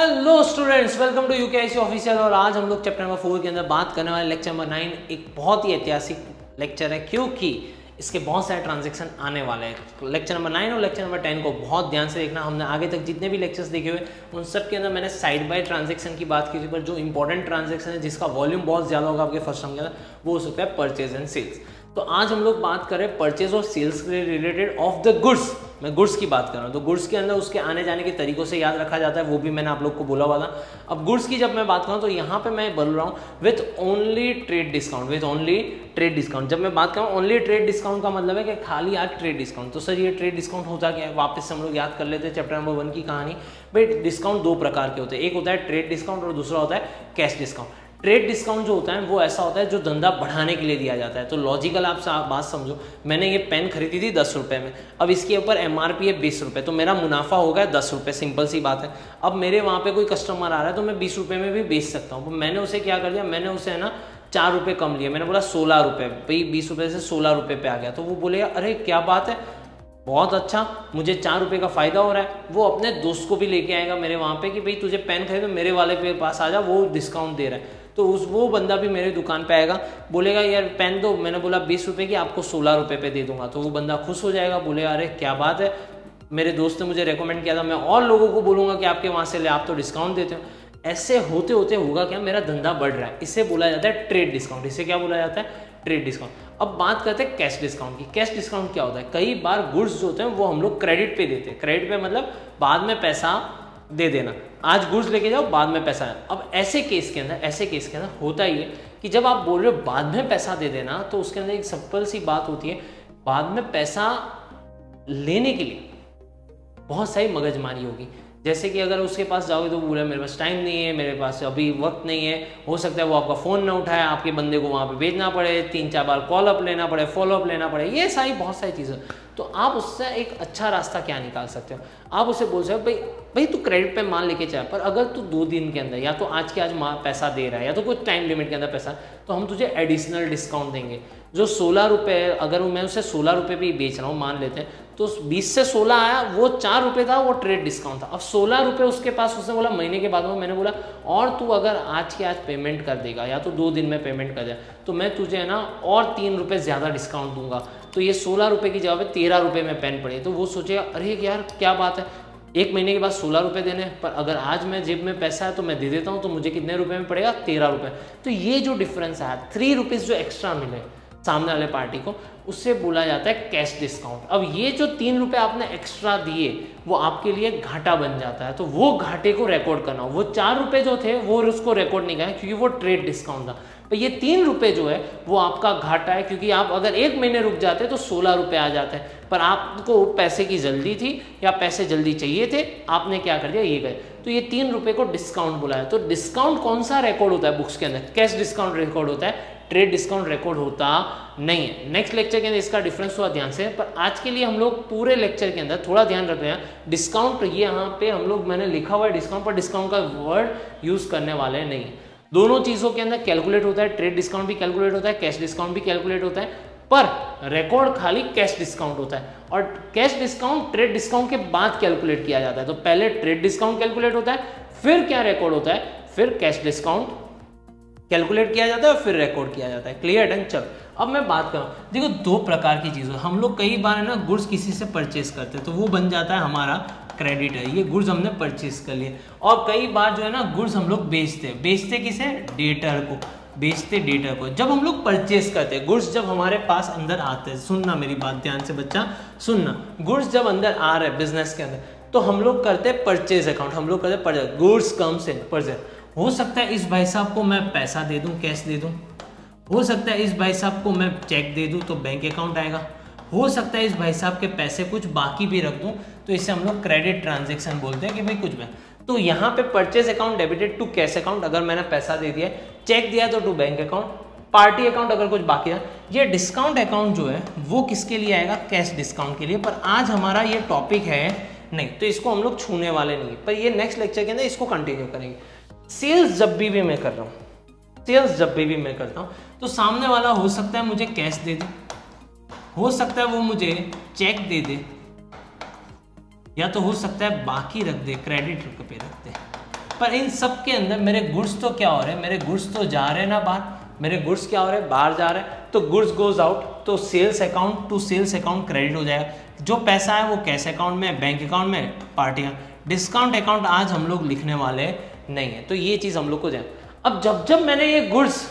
Hello students, welcome to UKIC official. और आज हम लोग चैप्टर नंबर 4 के अंदर बात करने वाले लेक्चर नंबर 9 एक बहुत ही ऐतिहासिक लेक्चर है, क्योंकि इसके बहुत सारे ट्रांजैक्शन आने वाले हैं। लेक्चर नंबर 9 और लेक्चर नंबर 10 को बहुत ध्यान से देखना। हमने आगे तक जितने भी लेक्चर्स देखे हुए उन सब के अंदर मैंने साइड बाय ट्रांजैक्शन की बात की थी, पर जो इंपॉर्टेंट ट्रांजैक्शन है जिसका वॉल्यूम बहुत ज़्यादा होगा आपके फर्स्ट टर्म के अंदर, वो हो सकता है परचेज एंड सेल्स। तो आज हम लोग बात करें परचेज और सेल्स के रिलेटेड ऑफ द गुड्स। मैं गुड्स की बात कर रहा हूँ, तो गुड्स के अंदर उसके आने जाने के तरीकों से याद रखा जाता है, वो भी मैंने आप लोग को बोला हुआ था। अब गुड्स की जब मैं बात करूँ तो यहाँ पे मैं बोल रहा हूँ with only trade discount, with only trade discount. जब मैं बात कर रहा हूँ ओनली ट्रेड डिस्काउंट का मतलब है कि खाली आज ट्रेड डिस्काउंट। तो सर ये ट्रेड डिस्काउंट होता क्या है, वापस से हम लोग याद कर लेते हैं चैप्टर नंबर 1 की कहानी। भाई डिस्काउंट दो प्रकार के होते हैं, एक होता है ट्रेड डिस्काउंट और दूसरा होता है कैश डिस्काउंट। ट्रेड डिस्काउंट जो होता है वो ऐसा होता है जो धंधा बढ़ाने के लिए दिया जाता है। तो लॉजिकल आप बात समझो, मैंने ये पेन खरीदी थी 10 रुपये में, अब इसके ऊपर MRP है 20 रुपये, तो मेरा मुनाफा हो गया 10 रुपये, सिंपल सी बात है। अब मेरे वहाँ पे कोई कस्टमर आ रहा है तो मैं 20 रुपये में भी बेच सकता हूँ। मैंने उसे क्या कर दिया, मैंने उसे है ना 4 रुपये कम लिए, मैंने बोला 16 रुपये, भाई 20 रुपये से 16 रुपये पे आ गया। तो वो बोलेगा अरे क्या बात है, बहुत अच्छा, मुझे 4 रुपये का फायदा हो रहा है। वो अपने दोस्त को भी लेके आएगा मेरे वहाँ पे कि भाई तुझे पेन खरीदो, मेरे वाले के पास आ जा, वो डिस्काउंट दे रहा है। तो वो बंदा भी मेरे दुकान पे आएगा, बोलेगा यार पेन दो, मैंने बोला 20 रुपये की, आपको 16 रुपये पे दे दूंगा। तो वो बंदा खुश हो जाएगा, बोलेगा अरे क्या बात है, मेरे दोस्त ने मुझे रेकमेंड किया था, मैं और लोगों को बोलूँगा कि आपके वहाँ से ले, आप तो डिस्काउंट देते हो। ऐसे होते होते होगा क्या, मेरा धंधा बढ़ रहा है। इसे बोला जाता है ट्रेड डिस्काउंट। इसे क्या बोला जाता है, ट्रेड डिस्काउंट। अब बात करते हैं कैश डिस्काउंट की। कैश डिस्काउंट क्या होता है, कई बार गुड्स जो होते हैं वो हम लोग क्रेडिट पे देते हैं। क्रेडिट पे मतलब बाद में पैसा दे देना, आज गुड्स लेके जाओ बाद में पैसा है। अब ऐसे केस के अंदर होता ही है कि जब आप बोल रहे हो बाद में पैसा दे देना, तो उसके अंदर एक सिंपल सी बात होती है, बाद में पैसा लेने के लिए बहुत सारी मगजमारी होगी। जैसे कि अगर उसके पास जाओगे तो बोले मेरे पास टाइम नहीं है, मेरे पास अभी वक्त नहीं है, हो सकता है वो आपका फ़ोन ना उठाए, आपके बंदे को वहाँ पे भेजना पड़े, 3-4 बार कॉल अप लेना पड़े, फॉलो अप लेना पड़े, ये सारी बहुत सारी चीज़ें। तो आप उससे एक अच्छा रास्ता क्या निकाल सकते हो, आप उसे बोल सकते हो भाई तू क्रेडिट पे माल लेके चाहे, पर अगर तू 2 दिन के अंदर या तो आज के आज पैसा दे रहा है या तो कुछ टाइम लिमिट के अंदर पैसा, तो हम तुझे एडिशनल डिस्काउंट देंगे। जो 16 रुपये, अगर मैं उसे 16 रुपये पे ही बेच रहा हूँ मान लेते हैं, तो 20 से 16 आया, वो 4 रुपये था, वो ट्रेड डिस्काउंट था। अब 16 रुपये उसके पास, उसने बोला महीने के बाद में, मैंने बोला और तू अगर आज के आज पेमेंट कर देगा या तो 2 दिन में पेमेंट कर दे, तो मैं तुझे है ना और 3 रुपये ज़्यादा डिस्काउंट दूंगा। तो ये 16 रुपये की जगह पे 13 रुपये में पेन पड़े। तो वो सोचेगा अरे यार क्या बात है, 1 महीने के बाद 16 रुपये देने, पर अगर आज मैं जेब में पैसा है तो मैं दे देता हूँ, तो मुझे कितने रुपये में पड़ेगा, 13 रुपये। तो ये जो डिफरेंस है 3 रुपीज़ जो एक्स्ट्रा मिले सामने वाले पार्टी को, उससे बोला जाता है कैश डिस्काउंट। अब ये जो 3 रुपये आपने एक्स्ट्रा दिए वो आपके लिए घाटा बन जाता है, तो वो घाटे को रिकॉर्ड करना हो। वो 4 रुपये जो थे वो उसको रिकॉर्ड नहीं करना, क्योंकि वो ट्रेड डिस्काउंट था। तो ये 3 रुपये जो है वो आपका घाटा है, क्योंकि आप अगर 1 महीने रुक जाते तो 16 रुपये आ जाते हैं, पर आपको पैसे की जल्दी थी या पैसे जल्दी चाहिए थे, आपने क्या कर दिया, ये गए। तो ये 3 रुपये को डिस्काउंट बुलाया। तो डिस्काउंट कौन सा रिकॉर्ड होता है बुक्स के अंदर, कैश डिस्काउंट रिकॉर्ड होता है, ट्रेड डिस्काउंट रिकॉर्ड होता नहीं है। नेक्स्ट लेक्चर के अंदर इसका डिफरेंस हुआ ध्यान से, पर आज के लिए हम लोग पूरे लेक्चर के अंदर थोड़ा ध्यान रख रहे हैं डिस्काउंट। ये यहाँ पे हम लोग, मैंने लिखा हुआ है डिस्काउंट, पर डिस्काउंट का वर्ड यूज करने वाले नहीं। दोनों चीजों के अंदर कैलकुलेट होता है, ट्रेड डिस्काउंट भी कैलकुलेट होता है, कैश डिस्काउंट भी कैलकुलेट होता है, पर रिकॉर्ड खाली कैश डिस्काउंट होता है। और कैश डिस्काउंट ट्रेड डिस्काउंट के बाद कैलकुलेट किया जाता है। तो पहले ट्रेड डिस्काउंट कैलकुलेट होता है, फिर क्या रिकॉर्ड होता है, फिर कैश डिस्काउंट कैलकुलेट किया जाता है और फिर रिकॉर्ड किया जाता है। क्लियर है। चलो अब मैं बात करूँ, देखो 2 प्रकार की चीज़ें हम लोग कई बार है ना गुड्स किसी से परचेज करते हैं, तो वो बन जाता है हमारा क्रेडिट है, ये गुड्स हमने परचेज कर लिए। और कई बार जो है ना गुड्स हम लोग बेचते किसे, डेटर को, बेचते डेटर को। जब हम लोग परचेज करते हैं गुड्स, जब हमारे पास अंदर आते हैं, सुनना मेरी बात ध्यान से बच्चा सुनना, गुड्स जब अंदर आ रहे हैं बिजनेस के अंदर, तो हम लोग करते हैं परचेज अकाउंट, हम लोग करते हैं purchase, goods comes in purchase. हो सकता है इस भाई साहब को मैं पैसा दे दूं, कैश दे दूं, हो सकता है इस भाई साहब को मैं चेक दे दूं तो बैंक अकाउंट आएगा, हो सकता है इस भाई साहब के पैसे कुछ बाकी भी रख दूं, तो इसे हम लोग क्रेडिट ट्रांजैक्शन बोलते हैं कि भाई कुछ में। तो यहाँ पे purchase account debited to cash account, अगर मैंने पैसा दे दिया, चेक दिया तो to bank account, party account अगर कुछ बाकी है। ये डिस्काउंट अकाउंट जो है वो किसके लिए आएगा, कैश डिस्काउंट के लिए। पर आज हमारा ये टॉपिक है नहीं, तो इसको हम लोग छूने वाले नहीं, पर ये नेक्स्ट लेक्चर के अंदर इसको कंटिन्यू करेंगे। सेल्स जब भी मैं कर रहा हूँ, सेल्स जब भी मैं करता हूँ, तो सामने वाला हो सकता है मुझे कैश दे दे, हो सकता है वो मुझे चेक दे दे, या तो हो सकता है बाकी रख दे, क्रेडिट पे रख दे। पर इन सब के अंदर मेरे गुड्स तो क्या हो रहे हैं, मेरे गुड्स तो जा रहे हैं ना बाहर, मेरे गुड्स क्या हो रहे हैं, बाहर जा रहे हैं, तो गुड्स गोज आउट, तो sales account to sales account credit हो जाएगा। जो पैसा है वो कैश अकाउंट में, बैंक अकाउंट में, पार्टी का। डिस्काउंट अकाउंट आज हम लोग लिखने वाले नहीं है, तो ये चीज़ हम लोग को जाए। अब जब मैंने ये गुड्स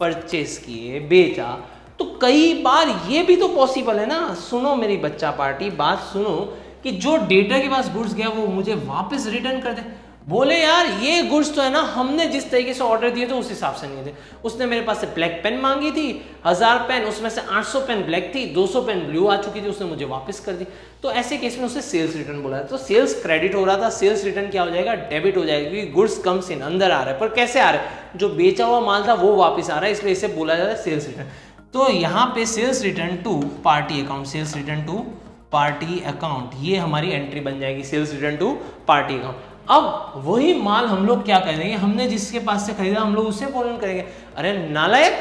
परचेस किए, बेचा, तो कई बार ये भी तो पॉसिबल है ना, सुनो मेरी बच्चा पार्टी, बात सुनो, कि जो डेटर के पास गुड्स गया वो मुझे वापस रिटर्न कर दे। बोले यार ये गुड्स तो है ना, हमने जिस तरीके से ऑर्डर दिए थे उस हिसाब से नहीं थे। उसने मेरे पास से ब्लैक पेन मांगी थी 1000 पेन, उसमें से 800 पेन ब्लैक थी, 200 पेन ब्लू आ चुकी थी, उसने मुझे वापस कर दी। तो ऐसे केस में उसे सेल्स रिटर्न बोला है। तो सेल्स क्रेडिट हो रहा था, सेल्स रिटर्न क्या हो जाएगा, डेबिट हो जाएगा, क्योंकि गुड्स कम्स इन, अंदर आ रहा है। पर कैसे आ रहा है, जो बेचा हुआ माल था वो वापस आ रहा है, इसलिए इसे बोला जाता है सेल्स रिटर्न। तो यहाँ पे sales return to party account, sales return to party account, ये हमारी एंट्री बन जाएगी, sales return to party account. अब वही माल हम लोग क्या करेंगे, हमने जिसके पास से खरीदा हम लोग उससे फॉरन करेंगे, अरे नालायक,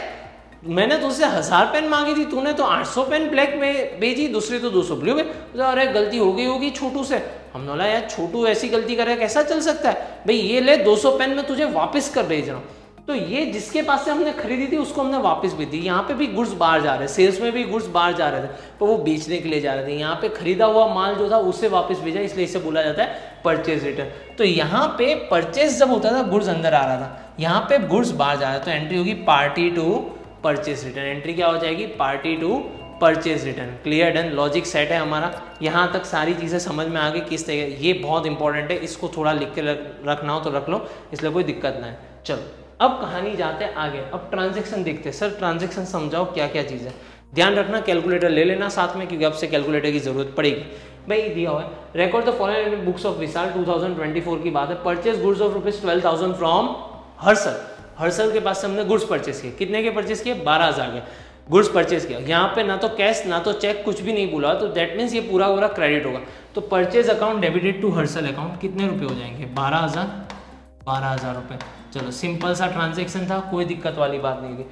मैंने तुझसे 1000 पेन मांगी थी, तूने तो 800 पेन ब्लैक में भेजी, दूसरी तो 200 ब्लू में। तो अरे गलती हो गई होगी छोटू से। हमने बोला यार छोटू ऐसी गलती करे कैसा चल सकता है, भाई ये ले 200 पेन में तुझे वापस कर भेज रहा हूँ। तो ये जिसके पास से हमने खरीदी थी उसको हमने वापस भेज दी। यहाँ पे भी गुड्स बाहर जा रहे हैं, सेल्स में भी गुड्स बाहर जा रहे थे, तो वो बेचने के लिए जा रहे थे। यहाँ पे खरीदा हुआ माल जो था उससे वापस भेजा, इसलिए इसे बोला जाता है परचेज रिटर्न। तो यहाँ पे परचेज जब होता था गुड्स अंदर आ रहा था, यहाँ पे गुड्स बाहर जा रहा था, तो एंट्री होगी party to purchase return. Entry क्या हो जाएगी, party to purchase return. Clear, done, logic set है हमारा। यहाँ तक सारी चीज़ें समझ में आ गई किस तरह, ये बहुत इंपॉर्टेंट है, इसको थोड़ा लिख के रखना हो तो रख लो, इसलिए कोई दिक्कत ना है। चलो अब कहानी जाते हैं आगे, अब ट्रांजैक्शन देखते हैं। सर ट्रांजैक्शन समझाओ क्या क्या चीज़ है। ध्यान रखना कैलकुलेटर ले लेना साथ में, क्योंकि अब से कैलकुलेटर की जरूरत पड़ेगी। भाई दिया हुआ है, record the following in books of Vishal 2024 की बात है। Purchase goods of ₹12,000 from Harshal. Harshal के पास से हमने गुड्स परचेज किए, कितने के परचेज किए, 12,000 के गुड्स परचेज किया। यहाँ पे ना तो कैश ना तो चेक, कुछ भी नहीं बोला, तो दैट मीन्स ये पूरा पूरा क्रेडिट होगा। तो purchase account debited to Harshal account, कितने रुपए हो जाएंगे, 12,000 रुपए। चलो सिंपल सा ट्रांजैक्शन था, कोई दिक्कत वाली बात नहीं थी।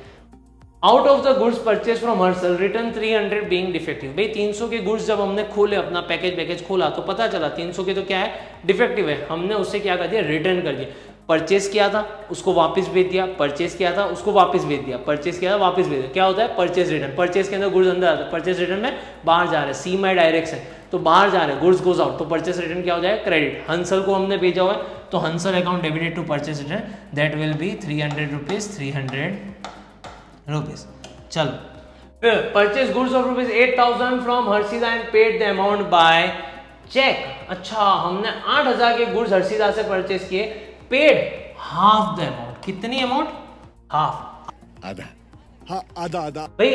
Out of the goods purchase from Harshal return 300 being defective. भाई 300 के गुड्स जब हमने खोले, अपना पैकेज खोला, तो पता चला 300 के तो क्या है, डिफेक्टिव है। हमने उससे क्या कर दिया, रिटर्न कर दिया। परचेज किया था उसको वापस भेज दिया, परचेज किया था उसको वापस भेज दिया, परचेज किया था वापस भेज दिया। क्या होता है, परचेज रिटर्न। परचेज के अंदर गुड्स अंदर आता है, परचेज रिटर्न में बाहर जा रहे हैं, सी माई डायरेक्शन, तो बाहर जा रहे हैं, गुड्स गोज आउट, तो परचेज रिटर्न क्या हो जाएगा, क्रेडिट। हंसल को हमने भेजा हुआ है, तो Hansal account debited to purchase return, that will be 300 rupees. चलो फिर purchase goods of ₹8,000 from Harshida and paid the amount by cheque. अच्छा हमने 8,000 के गुड्स हर्षिदा से परचेज किए, पेड हाफ द अमाउंट। कितनी अमाउंट, हाफ, आधा। हाँ आधा। भाई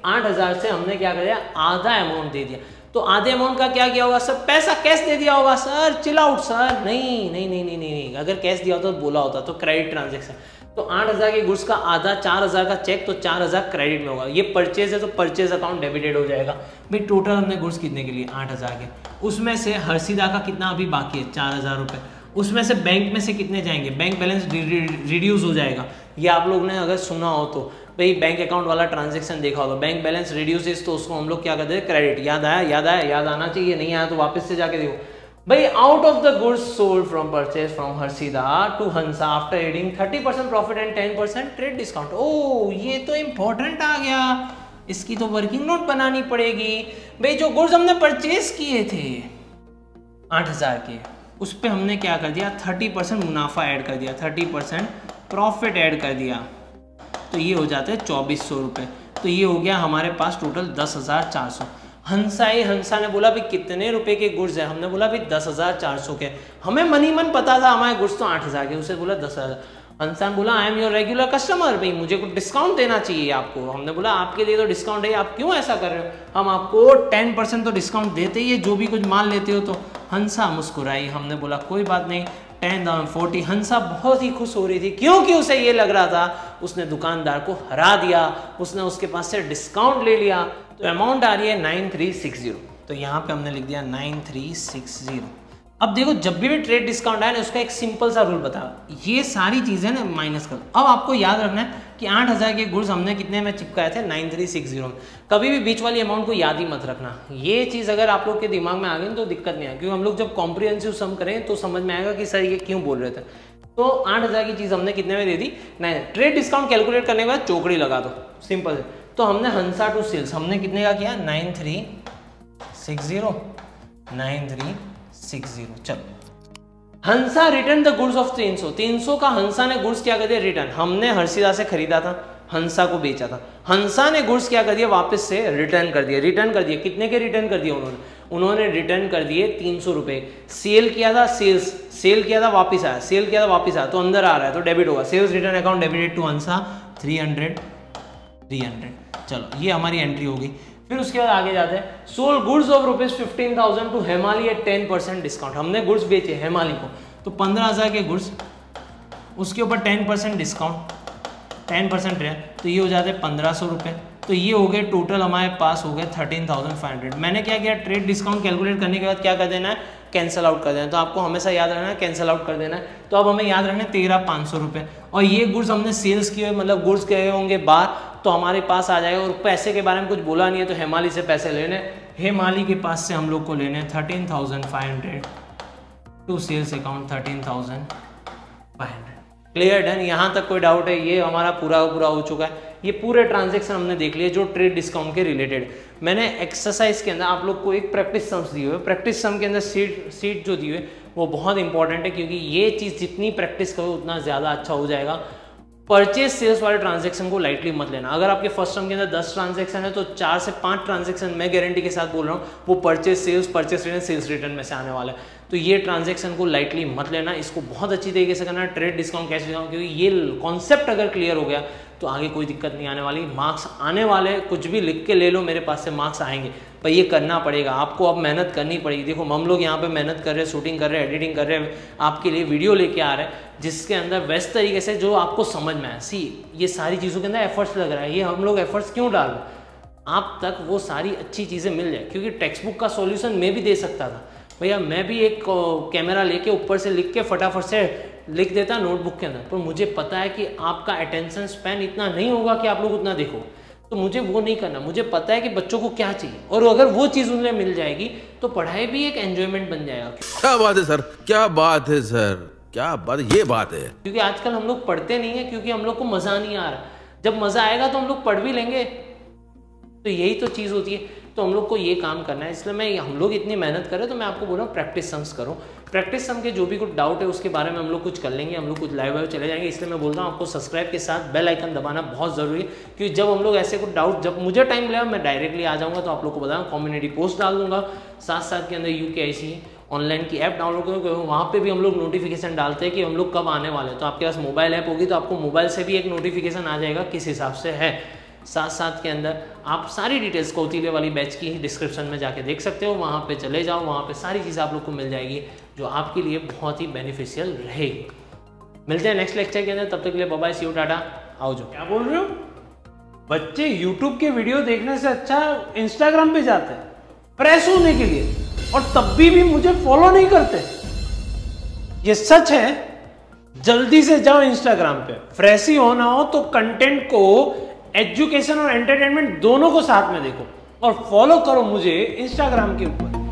8,000 से हमने क्या कर दिया, आधा अमाउंट दे दिया। तो आधे अमाउंट का क्या किया होगा सर, पैसा कैश दे दिया होगा सर, चिल आउट सर। नहीं, अगर कैश दिया होता तो बोला होता, तो क्रेडिट ट्रांजेक्शन। तो 8,000 के गुड्स का आधा, 4,000 का चेक, तो 4,000 क्रेडिट में होगा। ये परचेज है तो परचेज अकाउंट डेबिटेड हो जाएगा। भाई टोटल हमने गुड्स कितने के लिए, 8,000 के, उसमें से हर्षिदा का कितना अभी बाकी है, 4,000 रुपये। उसमें से बैंक में से कितने जाएंगे, बैंक बैलेंस रिड्यूस हो जाएगा। ये आप लोग ने अगर सुना हो तो, भाई बैंक अकाउंट वाला ट्रांजैक्शन देखा हो तो, बैंक बैलेंस रिड्यूसेस, तो उसको हम लोग क्या करते हैं, क्रेडिट। याद आना चाहिए, नहीं आया तो वापस से जाके देखो। भाई out of the goods sold from purchase from Harshida to Hansa after adding 30% profit and 10% trade discount. ओ ये तो इंपॉर्टेंट आ गया, इसकी तो वर्किंग नोट बनानी पड़ेगी। भाई जो गुड्स हमने परचेज किए थे 8,000 के, उस पर हमने क्या कर दिया, 30% मुनाफा ऐड कर दिया, 30% प्रॉफिट ऐड कर दिया, तो ये हो जाते हैं 2,400 रुपये। तो ये हो गया हमारे पास टोटल 10,400। हंसा ने बोला भाई कितने रुपए के गुड्स है, हमने बोला भाई 10,400 के। हमें मनी मन पता था हमारे गुड्स तो 8,000 के, उसे बोला 10,000। हंसा ने बोला I am your regular customer, भाई मुझे कुछ डिस्काउंट देना चाहिए आपको। हमने बोला आपके लिए तो डिस्काउंट है, आप क्यों ऐसा कर रहे हो, हम आपको 10% तो डिस्काउंट देते ही है जो भी कुछ माल लेते हो। तो हंसा मुस्कुराई, हमने बोला कोई बात नहीं, 10,040। हंसा बहुत ही खुश हो रही थी, क्योंकि उसे ये लग रहा था उसने दुकानदार को हरा दिया, उसने उसके पास से डिस्काउंट ले लिया। तो अमाउंट आ रही है 9360। तो यहाँ पे हमने लिख दिया 9360। अब देखो जब भी ट्रेड डिस्काउंट आया ना, उसका एक सिंपल सा रूल बता, ये सारी चीजें ना माइनस कर। अब आपको याद रखना है कि 8,000 के गुड्स हमने कितने में चिपकाए थे, 9360 में। कभी भी बीच वाली अमाउंट को याद ही मत रखना। ये चीज़ अगर आप लोग के दिमाग में आ गई तो दिक्कत नहीं है, क्योंकि हम लोग जब कॉम्प्रिहेंसिव सम करें तो समझ में आएगा कि सर ये क्यों बोल रहे थे। तो 8,000 की चीज हमने कितने में दे दी? 9। ट्रेड डिस्काउंट कैलकुलेट करने के बाद चौकड़ी लगा दो, सिंपल है। तो हमने हंसा टू सेल्स हमने कितने का किया? 9360 9360। चलो, हंसा रिटर्न द गुड्स ऑफ 300 का हंसा ने गुड्स क्या कर दिया? रिटर्न। हमने हर्षिदा से खरीदा था, हंसा को बेचा था, हंसा ने गुड्स क्या कर दिया? वापस से रिटर्न कर दिया। रिटर्न कर दिया, कितने के रिटर्न कर दिया उन्होंने रिटर्न कर दिए 300 रुपए। सेल किया था, सेल किया था, वापस आया, सेल किया था, वापस आया, तो अंदर आ रहा है तो डेबिट होगा। Sales return account debited to Hansa 300। चलो, ये हमारी एंट्री होगी। फिर उसके बाद आगे जाते हैं। Sold goods of ₹15,000 to Hemali at 10% discount. हमने गुड्स बेचे हेमाली को, तो 15,000 के गुड्स, उसके ऊपर 10% डिस्काउंट, 10% रहे, तो ये हो जाते 1,500 रुपये। तो ये हो गए टोटल हमारे पास हो गए 13,500। मैंने क्या किया? ट्रेड डिस्काउंट कैलकुलेट करने के बाद क्या कर देना है? कैंसिल आउट कर देना है। तो आपको हमेशा याद रखना है कैंसिल आउट कर देना है। तो अब हमें याद रखना है 13,500 रुपये। और ये गुड्स हमने सेल्स किए, मतलब गुड्स गए होंगे बाहर, तो हमारे पास आ जाएगा। और पैसे के बारे में कुछ बोला नहीं है, तो हेमाली से पैसे लेने, हेमाली के पास से हम लोग को लेने 13,500 to sales account 13,500। Clear, done. यहाँ तक कोई डाउट है? ये हमारा पूरा हो चुका है। ये पूरे ट्रांजैक्शन हमने देख लिए जो ट्रेड डिस्काउंट के रिलेटेड। मैंने एक्सरसाइज के अंदर आप लोग को एक प्रैक्टिस सम्स दिए हुए, प्रैक्टिस सम के अंदर सीट जो दी हुई वो बहुत इंपॉर्टेंट है, क्योंकि ये चीज़ जितनी प्रैक्टिस करो उतना ज़्यादा अच्छा हो जाएगा। परचेज सेल्स वाले ट्रांजैक्शन को लाइटली मत लेना। अगर आपके फर्स्ट टर्म के अंदर 10 ट्रांजैक्शन है, तो 4 से 5 ट्रांजैक्शन मैं गारंटी के साथ बोल रहा हूँ वो purchase sales, purchase return, sales return में से आने वाला है। तो ये ट्रांजैक्शन को लाइटली मत लेना, इसको बहुत अच्छी तरीके से करना है। ट्रेड डिस्काउंट, कैश डिस्काउंट, क्योंकि ये कॉन्सेप्ट अगर क्लियर हो गया तो आगे कोई दिक्कत नहीं आने वाली। मार्क्स आने वाले, कुछ भी लिख के ले लो, मेरे पास से मार्क्स आएंगे, पर ये करना पड़ेगा आपको। अब मेहनत करनी पड़ेगी। देखो, हम लोग यहाँ पे मेहनत कर रहे हैं, शूटिंग कर रहे हैं, एडिटिंग कर रहे हैं, आपके लिए वीडियो लेके आ रहे हैं, जिसके अंदर बेस्ट तरीके से जो आपको समझ में आए। ये सारी चीज़ों के अंदर एफर्ट्स लग रहा है। ये हम लोग एफर्ट्स क्यों डाल रहे हैं? आप तक वो सारी अच्छी चीज़ें मिल जाए, क्योंकि टेक्स्ट बुक का सॉल्यूशन मैं भी दे सकता था भैया, मैं भी एक कैमरा लेके ऊपर से लिख के फटाफट से लिख देता नोटबुक के अंदर, पर मुझे पता है कि आपका अटेंशन स्पैन इतना नहीं होगा कि आप लोग उतना देखो, तो मुझे वो नहीं करना। मुझे पता है कि बच्चों को क्या चाहिए, और अगर वो चीज़ उन्हें मिल जाएगी तो पढ़ाई भी एक एंजॉयमेंट बन जाएगा। क्या बात है सर, क्या बात है सर, क्या बात, ये बात है। क्योंकि आजकल हम लोग पढ़ते नहीं है, क्योंकि हम लोग को मज़ा नहीं आ रहा। जब मज़ा आएगा तो हम लोग पढ़ भी लेंगे। तो यही तो चीज़ होती है। तो हम लोग को ये काम करना है, इसलिए हम लोग इतनी मेहनत करें, तो मैं आपको बोल रहा हूँ प्रैक्टिस सम्स करो। प्रैक्टिस सम के जो भी कुछ डाउट है उसके बारे में हम लोग कुछ कर लेंगे, हम लोग कुछ लाइव चले जाएंगे। इसलिए मैं बोल रहा हूँ आपको सब्सक्राइब के साथ बेल आइकन दबाना बहुत ज़रूरी है, क्योंकि जब हम लोग ऐसे कुछ डाउट, जब मुझे टाइम मिलेगा मैं डायरेक्टली आ जाऊँगा, तो आप लोग को बताऊँ, कम्युनिटी पोस्ट डाल दूंगा, साथ साथ के अंदर UKIC ऑनलाइन की ऐप डाउनलोड करो, वहाँ पे भी हम लोग नोटिफिकेशन डालते हैं कि हम लोग कब आने वाले हैं। तो आपके पास मोबाइल ऐप होगी तो आपको मोबाइल से भी एक नोटिफिकेशन आ जाएगा किस हिसाब से है। साथ साथ के अंदर आप सारी डिटेल्स कौतीले वाली बैच की डिस्क्रिप्शन में जाके देख सकते हो, वहाँ पे चले जाओ, वहाँ पे सारी चीज़ आप लोग को मिल जाएगी जो आपके लिए बहुत ही बेनिफिशियल रहेगी। मिलते हैं नेक्स्ट लेक्चर के अंदर, तब तक के लिए bye bye, see you, tata, आओ। जो क्या बोल रहे हो? बच्चे YouTube के वीडियो देखने से अच्छा Instagram पे जाते हैं फ्रेश होने के लिए, और तब भी मुझे फॉलो नहीं करते। ये सच है। जल्दी से जाओ Instagram पे, फ्रेश ही होना हो तो कंटेंट को, एजुकेशन और एंटरटेनमेंट दोनों को साथ में देखो, और फॉलो करो मुझे Instagram के ऊपर।